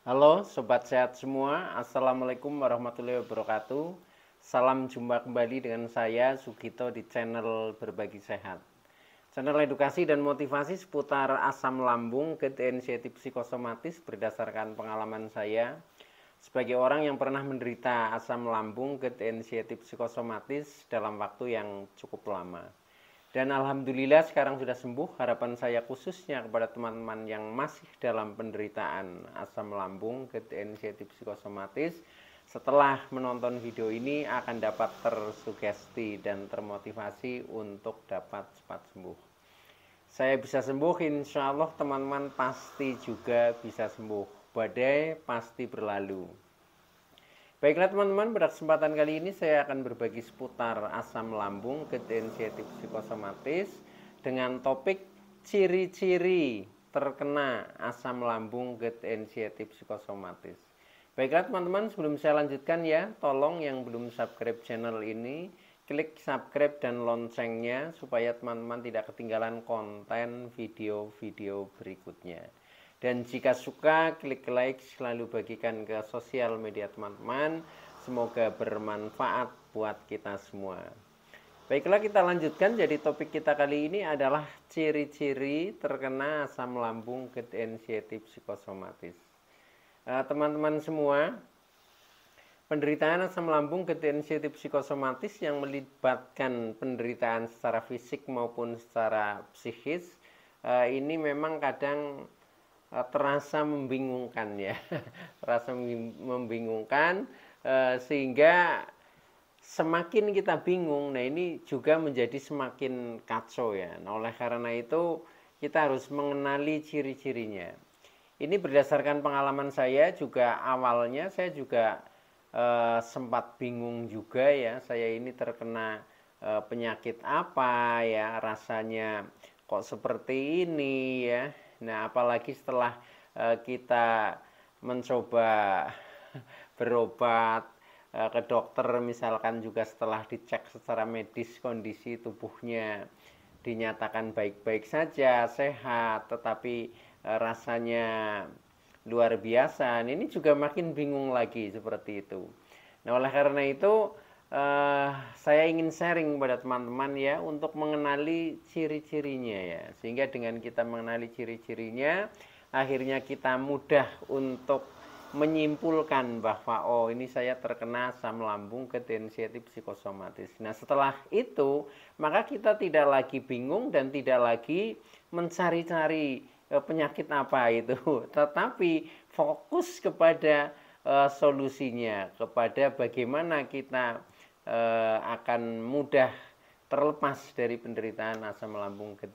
Halo Sobat Sehat semua, Assalamualaikum warahmatullahi wabarakatuh. Salam jumpa kembali dengan saya Sugito di channel Berbagi Sehat. Channel edukasi dan motivasi seputar asam lambung, GERD, inisiatif psikosomatis berdasarkan pengalaman saya sebagai orang yang pernah menderita asam lambung, GERD, inisiatif psikosomatis dalam waktu yang cukup lama. Dan alhamdulillah sekarang sudah sembuh. Harapan saya khususnya kepada teman-teman yang masih dalam penderitaan asam lambung, GERD, inisiatif psikosomatis, setelah menonton video ini akan dapat tersugesti dan termotivasi untuk dapat cepat sembuh. Saya bisa sembuh, insya Allah teman-teman pasti juga bisa sembuh. Badai pasti berlalu. Baiklah teman-teman, pada kesempatan kali ini saya akan berbagi seputar asam lambung, GERD, inisiatif psikosomatis dengan topik ciri-ciri terkena asam lambung, GERD, inisiatif psikosomatis. Baiklah teman-teman, sebelum saya lanjutkan ya, tolong yang belum subscribe channel ini, klik subscribe dan loncengnya supaya teman-teman tidak ketinggalan konten video-video berikutnya. Dan jika suka, klik like, selalu bagikan ke sosial media teman-teman. Semoga bermanfaat buat kita semua. Baiklah, kita lanjutkan. Jadi topik kita kali ini adalah ciri-ciri terkena asam lambung, GERD, inisiatif psikosomatis. Teman-teman semua, penderitaan asam lambung, GERD, inisiatif psikosomatis yang melibatkan penderitaan secara fisik maupun secara psikis, ini memang kadang terasa membingungkan ya. Terasa membingungkan sehingga semakin kita bingung, nah ini juga menjadi semakin kacau ya. Nah, oleh karena itu kita harus mengenali ciri-cirinya. Ini berdasarkan pengalaman saya juga, awalnya saya juga sempat bingung juga ya, saya ini terkena penyakit apa ya, rasanya kok seperti ini ya. Nah, apalagi setelah kita mencoba berobat ke dokter, misalkan juga setelah dicek secara medis kondisi tubuhnya dinyatakan baik-baik saja, sehat, tetapi rasanya luar biasa. Ini juga makin bingung lagi seperti itu. Nah, oleh karena itu saya ingin sharing kepada teman-teman ya untuk mengenali ciri-cirinya ya, sehingga dengan kita mengenali ciri-cirinya akhirnya kita mudah untuk menyimpulkan bahwa oh ini saya terkena asam lambung, GERD, inisiatif psikosomatis. Nah, setelah itu maka kita tidak lagi bingung dan tidak lagi mencari-cari penyakit apa itu, tetapi fokus kepada solusinya, kepada bagaimana kita akan mudah terlepas dari penderitaan asam lambung, GERD,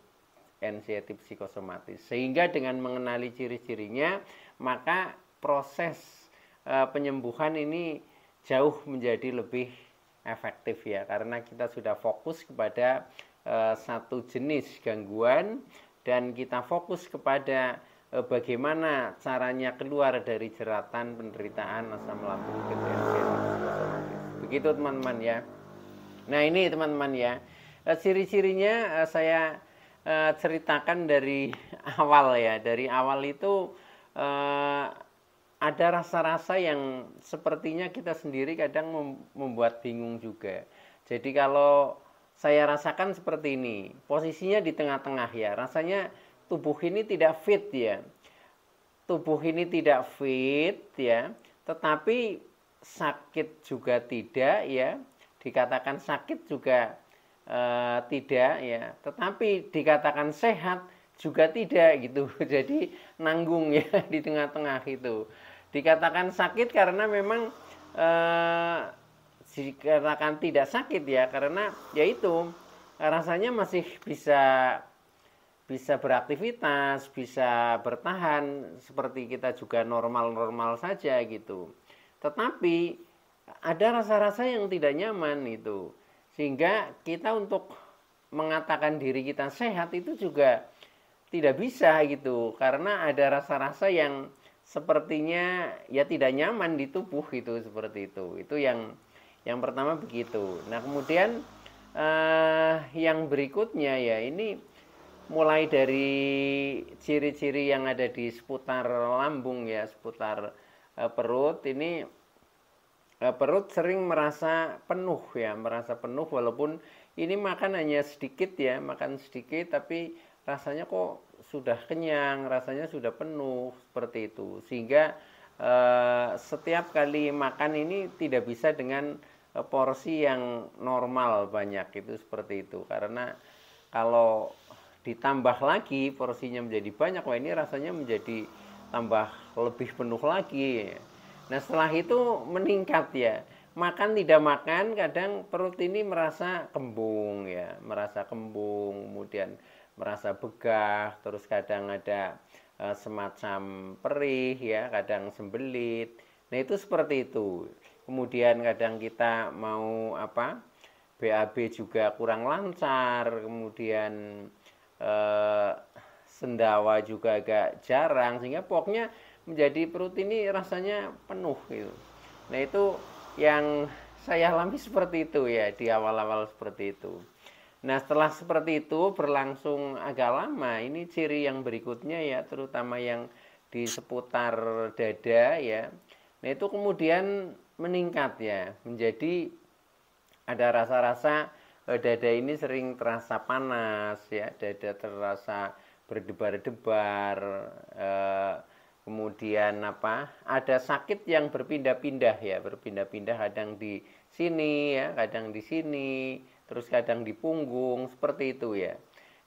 inisiatif psikosomatis. Sehingga dengan mengenali ciri-cirinya, maka proses penyembuhan ini jauh menjadi lebih efektif ya, karena kita sudah fokus kepada satu jenis gangguan dan kita fokus kepada bagaimana caranya keluar dari jeratan penderitaan asam lambung, GERD, inisiatif psikosomatis. Begitu teman-teman ya. Nah, ini teman-teman ya, ciri-cirinya saya ceritakan dari awal ya. Dari awal itu ada rasa-rasa yang sepertinya kita sendiri kadang membuat bingung juga. Jadi kalau saya rasakan seperti ini, posisinya di tengah-tengah ya, rasanya tubuh ini tidak fit ya. Tubuh ini tidak fit ya, tetapi sakit juga tidak ya, dikatakan sakit juga tidak ya, tetapi dikatakan sehat juga tidak gitu. Jadi nanggung ya di tengah-tengah itu. Dikatakan sakit karena memang dikatakan tidak sakit ya, karena yaitu rasanya masih bisa beraktivitas, bisa bertahan seperti kita juga normal-normal saja gitu. Tetapi ada rasa-rasa yang tidak nyaman itu. Sehingga kita untuk mengatakan diri kita sehat itu juga tidak bisa gitu. Karena ada rasa-rasa yang sepertinya ya tidak nyaman di tubuh itu, seperti itu. Itu yang pertama begitu. Nah, kemudian yang berikutnya ya, ini mulai dari ciri-ciri yang ada di seputar lambung ya, seputar perut ini. Perut sering merasa penuh ya, merasa penuh walaupun ini makan hanya sedikit ya, makan sedikit tapi rasanya kok sudah kenyang, rasanya sudah penuh seperti itu. Sehingga setiap kali makan ini tidak bisa dengan porsi yang normal banyak, itu seperti itu. Karena kalau ditambah lagi porsinya menjadi banyak, wah ini rasanya menjadi tambah lebih penuh lagi. Nah setelah itu meningkat ya, makan tidak makan kadang perut ini merasa kembung ya, merasa kembung, kemudian merasa begah, terus kadang ada semacam perih ya, kadang sembelit. Nah itu seperti itu. Kemudian kadang kita mau BAB juga kurang lancar, kemudian eh, sendawa juga agak jarang, sehingga pokoknya menjadi perut ini rasanya penuh gitu. Nah itu yang saya alami seperti itu ya, di awal-awal seperti itu. Nah setelah seperti itu berlangsung agak lama, ini ciri yang berikutnya ya, terutama yang di seputar dada ya. Nah itu kemudian meningkat ya, menjadi ada rasa-rasa dada ini sering terasa panas ya, dada terasa berdebar-debar, eh, kemudian ada sakit yang berpindah-pindah ya, berpindah-pindah, kadang di sini ya, kadang di sini, terus kadang di punggung seperti itu ya.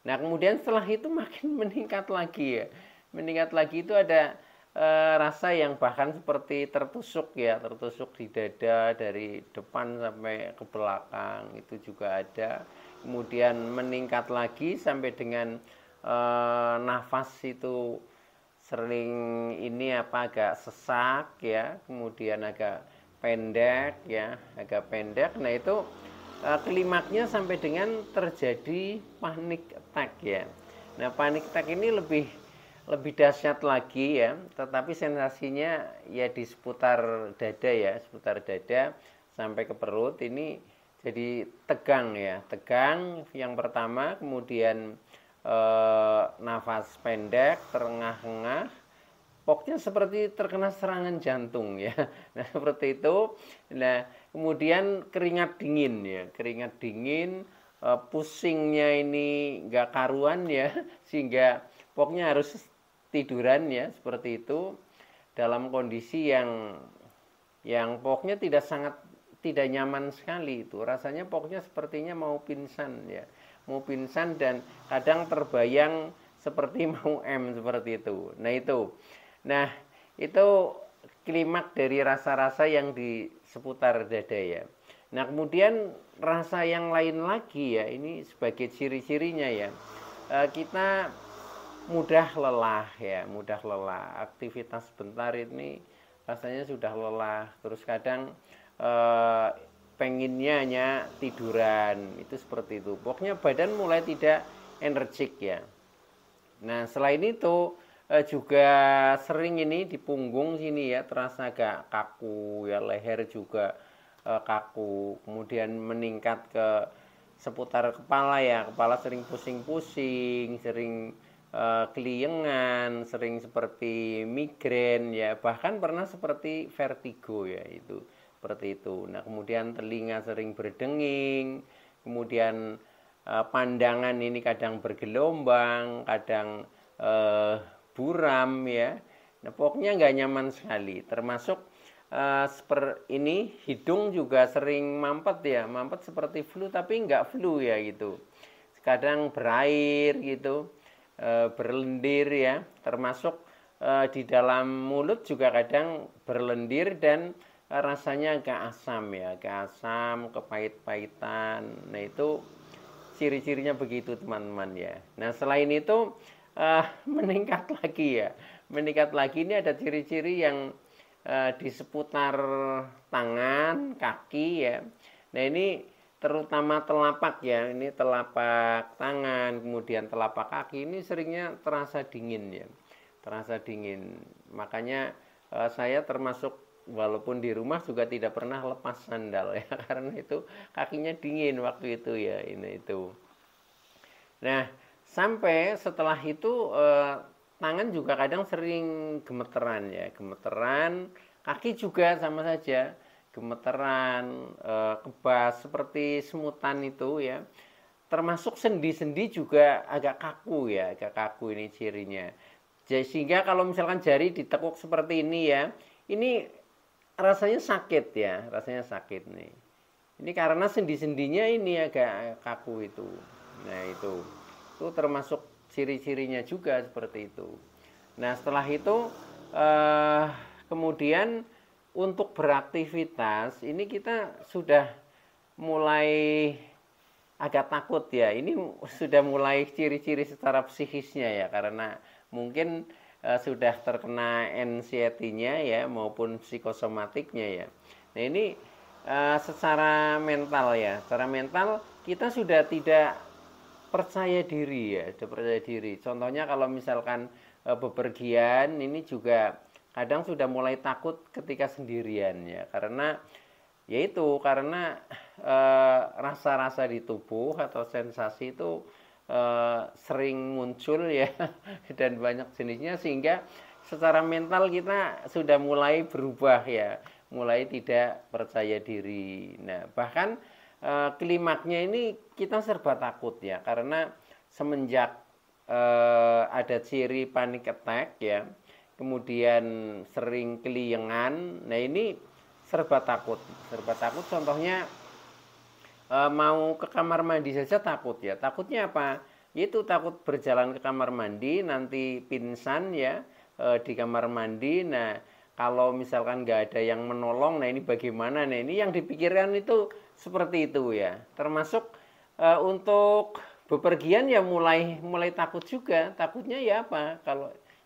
Nah kemudian setelah itu makin meningkat lagi ya, meningkat lagi itu ada rasa yang bahkan seperti tertusuk ya, tertusuk di dada dari depan sampai ke belakang, itu juga ada. Kemudian meningkat lagi sampai dengan nafas itu sering ini agak sesak ya, kemudian agak pendek ya, agak pendek. Nah itu klimaknya sampai dengan terjadi panic attack ya. Nah panic attack ini lebih dahsyat lagi ya, tetapi sensasinya ya di seputar dada ya, seputar dada sampai ke perut ini jadi tegang ya, tegang yang pertama, kemudian nafas pendek, terengah-engah, pokoknya seperti terkena serangan jantung ya. Nah seperti itu. Nah kemudian keringat dingin ya, keringat dingin, pusingnya ini nggak karuan ya, sehingga pokoknya harus tiduran ya, seperti itu, dalam kondisi yang pokoknya tidak nyaman sekali, itu rasanya pokoknya sepertinya mau pingsan ya, mau pingsan, dan kadang terbayang seperti mau seperti itu. Nah itu klimak dari rasa-rasa yang di seputar dada ya. Nah kemudian rasa yang lain lagi ya, ini sebagai ciri-cirinya ya, kita mudah lelah ya, mudah lelah, aktivitas sebentar ini rasanya sudah lelah, terus kadang eh, pengennya hanya tiduran, itu seperti itu, pokoknya badan mulai tidak energik ya. Nah selain itu juga sering ini di punggung sini ya, terasa agak kaku ya, leher juga kaku, kemudian meningkat ke seputar kepala ya, kepala sering pusing-pusing, sering keliengan, sering seperti migrain ya, bahkan pernah seperti vertigo ya, itu seperti itu. Nah kemudian telinga sering berdenging, kemudian pandangan ini kadang bergelombang, kadang buram ya. Nah pokoknya nggak nyaman sekali, termasuk ini hidung juga sering mampet ya, mampet seperti flu tapi nggak flu ya gitu, kadang berair gitu, berlendir ya, termasuk di dalam mulut juga kadang berlendir, dan rasanya agak asam ya, agak asam, kepahit-pahitan. Nah itu ciri-cirinya begitu teman-teman ya. Nah selain itu meningkat lagi ya, meningkat lagi ini ada ciri-ciri yang di seputar tangan, kaki ya. Nah ini terutama telapak ya, ini telapak tangan, kemudian telapak kaki ini seringnya terasa dingin ya, terasa dingin. Makanya saya termasuk walaupun di rumah juga tidak pernah lepas sandal ya, karena itu kakinya dingin waktu itu ya, ini itu. Nah Sampai setelah itu tangan juga kadang sering gemeteran ya, gemeteran, kaki juga sama saja, gemeteran, kebas seperti semutan itu ya. Termasuk sendi-sendi juga agak kaku ya, agak kaku ini cirinya. Sehingga kalau misalkan jari ditekuk seperti ini ya, ini rasanya sakit ya, rasanya sakit nih. Ini karena sendi-sendinya ini agak kaku itu. Nah itu termasuk ciri-cirinya juga seperti itu. Nah setelah itu eh, kemudian untuk beraktivitas ini kita sudah mulai agak takut ya. Ini sudah mulai ciri-ciri secara psikisnya ya, karena mungkin sudah terkena anxiety-nya ya maupun psikosomatiknya ya. Nah ini secara mental ya, secara mental kita sudah tidak percaya diri ya, sudah percaya diri. Contohnya kalau misalkan bepergian ini juga kadang sudah mulai takut ketika sendirian ya, karena yaitu karena rasa-rasa di tubuh atau sensasi itu sering muncul ya dan banyak jenisnya, sehingga secara mental kita sudah mulai berubah ya, mulai tidak percaya diri. Nah bahkan klimaknya ini kita serba takut ya, karena semenjak ada ciri panic attack ya, kemudian sering keliengan. Nah ini serba takut. Contohnya mau ke kamar mandi saja takut ya. Takutnya apa? Yaitu takut berjalan ke kamar mandi nanti pingsan ya di kamar mandi. Nah kalau misalkan nggak ada yang menolong, nah ini bagaimana? Nah ini yang dipikirkan itu seperti itu ya. Termasuk untuk bepergian ya mulai takut juga. Takutnya ya apa?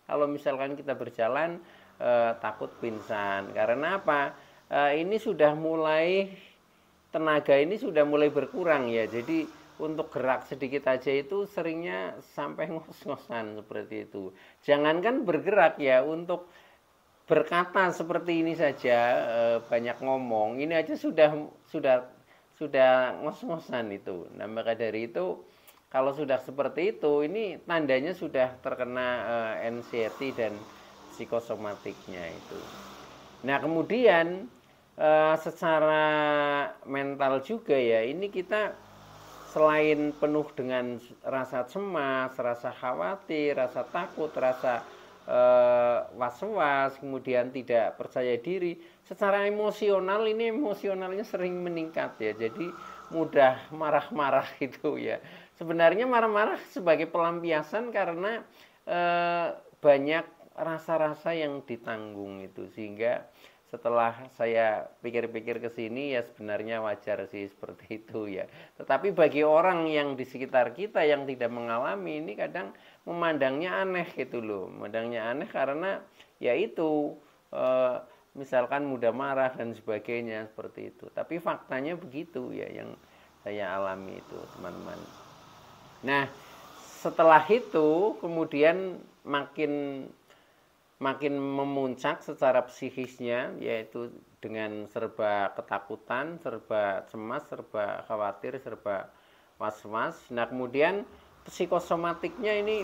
Kalau misalkan kita berjalan takut pingsan. Karena apa? Ini sudah mulai tenaga ini sudah mulai berkurang ya. Jadi untuk gerak sedikit aja itu seringnya sampai ngos-ngosan seperti itu. Jangankan bergerak ya, untuk berkata seperti ini saja banyak ngomong, ini aja sudah ngos-ngosan itu. Nah, maka dari itu kalau sudah seperti itu, ini tandanya sudah terkena anxiety dan psikosomatiknya itu. Nah, kemudian secara mental juga ya, ini kita selain penuh dengan rasa cemas, rasa khawatir, rasa takut, rasa was-was, kemudian tidak percaya diri, secara emosional ini emosionalnya sering meningkat ya, jadi mudah marah-marah gitu ya. Sebenarnya marah-marah sebagai pelampiasan karena banyak rasa-rasa yang ditanggung itu, sehingga setelah saya pikir-pikir ke sini ya sebenarnya wajar sih seperti itu ya. Tetapi bagi orang yang di sekitar kita yang tidak mengalami ini kadang memandangnya aneh gitu loh. Memandangnya aneh karena ya itu misalkan mudah marah dan sebagainya seperti itu. Tapi faktanya begitu ya yang saya alami itu, teman-teman. Nah, setelah itu kemudian makin memuncak secara psikisnya, yaitu dengan serba ketakutan, serba cemas, serba khawatir, serba was-was. Nah kemudian psikosomatiknya ini,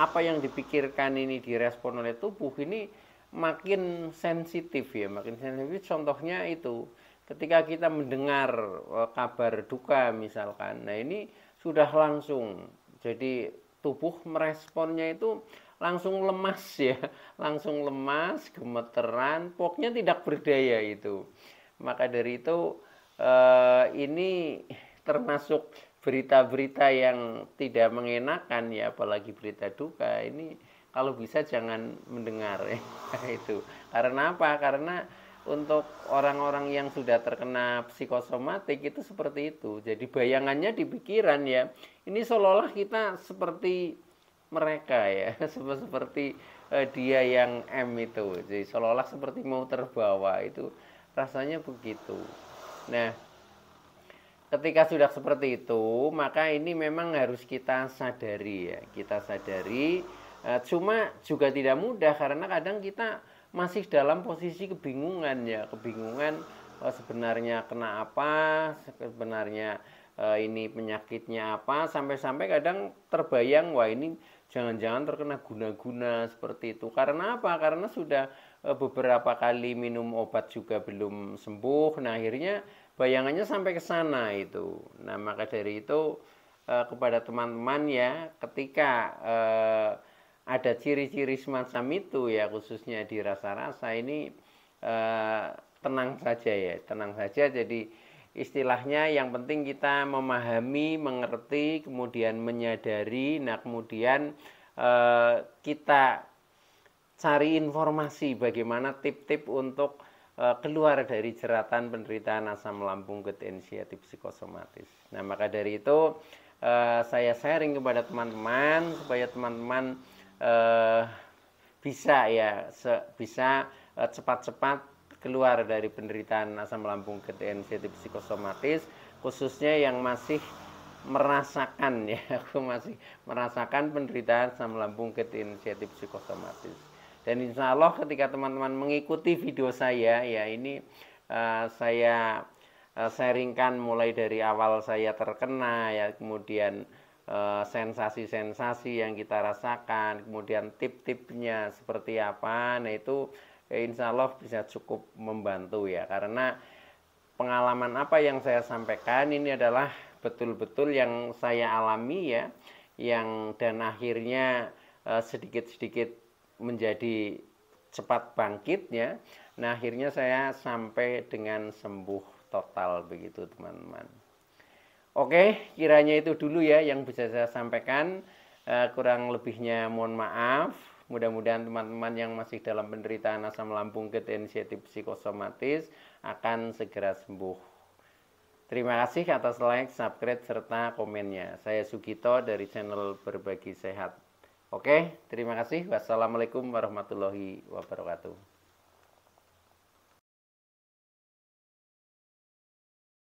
apa yang dipikirkan ini direspon oleh tubuh ini makin sensitif ya, makin sensitif. Contohnya itu ketika kita mendengar kabar duka misalkan, nah ini sudah langsung jadi tubuh meresponnya itu langsung lemas ya, langsung lemas, gemeteran, pokoknya tidak berdaya itu. Maka dari itu ini termasuk berita-berita yang tidak mengenakan ya, apalagi berita duka ini kalau bisa jangan mendengar ya itu. Karena apa? Karena untuk orang-orang yang sudah terkena psikosomatik itu seperti itu. Jadi bayangannya di pikiran ya, ini seolah-olah kita seperti mereka ya, seperti dia yang M itu, jadi seolah-olah seperti mau terbawa itu, rasanya begitu. Nah ketika sudah seperti itu maka ini memang harus kita sadari ya, kita sadari. Cuma juga tidak mudah karena kadang kita masih dalam posisi kebingungan ya, kebingungan sebenarnya kena apa, sebenarnya ini penyakitnya apa, sampai-sampai kadang terbayang, wah ini jangan-jangan terkena guna-guna seperti itu. Karena apa? Karena sudah beberapa kali minum obat juga belum sembuh. Nah, akhirnya bayangannya sampai ke sana itu. Nah, maka dari itu kepada teman-teman ya, ketika ada ciri-ciri semacam itu ya, khususnya di rasa-rasa ini, tenang saja ya, tenang saja. Jadi istilahnya yang penting kita memahami, mengerti, kemudian menyadari. Nah, kemudian kita cari informasi bagaimana tip-tip untuk keluar dari jeratan penderitaan asam lambung gerd inisiatif psikosomatis. Nah, maka dari itu saya sharing kepada teman-teman supaya teman-teman bisa ya bisa cepat-cepat keluar dari penderitaan asam lambung gerd inisiatif psikosomatis, khususnya yang masih merasakan ya, aku masih merasakan penderitaan asam lambung gerd inisiatif psikosomatis. Dan insya Allah ketika teman-teman mengikuti video saya ya, ini saya sharingkan mulai dari awal saya terkena ya, kemudian sensasi-sensasi yang kita rasakan, kemudian tip-tipnya seperti apa. Nah, itu insya Allah bisa cukup membantu ya, karena pengalaman apa yang saya sampaikan ini adalah betul-betul yang saya alami ya, yang dan akhirnya sedikit-sedikit menjadi cepat bangkit ya. Nah, akhirnya saya sampai dengan sembuh total begitu teman-teman. Oke, kiranya itu dulu ya yang bisa saya sampaikan. Kurang lebihnya mohon maaf. Mudah-mudahan teman-teman yang masih dalam penderitaan asam lambung gerd inisiatif psikosomatis akan segera sembuh. Terima kasih atas like, subscribe, serta komennya. Saya Sugito dari channel Berbagi Sehat. Oke, terima kasih. Wassalamualaikum warahmatullahi wabarakatuh.